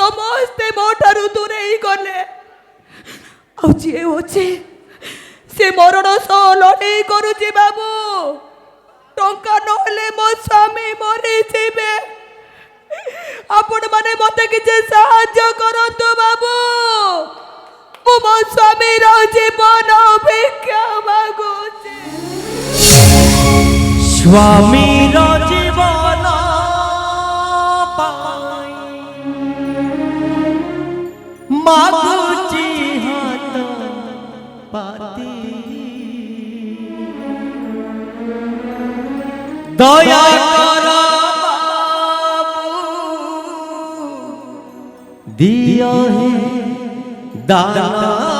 ସମସ୍ତେ ମୋ ଠାରୁ ଦୂରେଇ ଗଲେ। ଆଉ ଯିଏ ଅଛି ସେ ମରଣ ସହ ଲଢ଼େଇ କରୁଛି ବାବୁ। ଟଙ୍କା ନହେଲେ ମୋ ସ୍ୱାମୀ ମରିଯିବେ। ଆପଣମାନେ ମୋତେ କିଛି ସାହାଯ୍ୟ କରନ୍ତୁ ବାବୁ। ମୁଁ ମୋ ସ୍ୱାମୀର ଜୀବନ ଭିକ୍ଷା ମାଗୁଛି। ସ୍ୱାମୀର ଜୀବନ ମାଗୁଛି ହାତ ପାତି। ଦୟା କର ବାବୁ, ଦିଅ হে দান।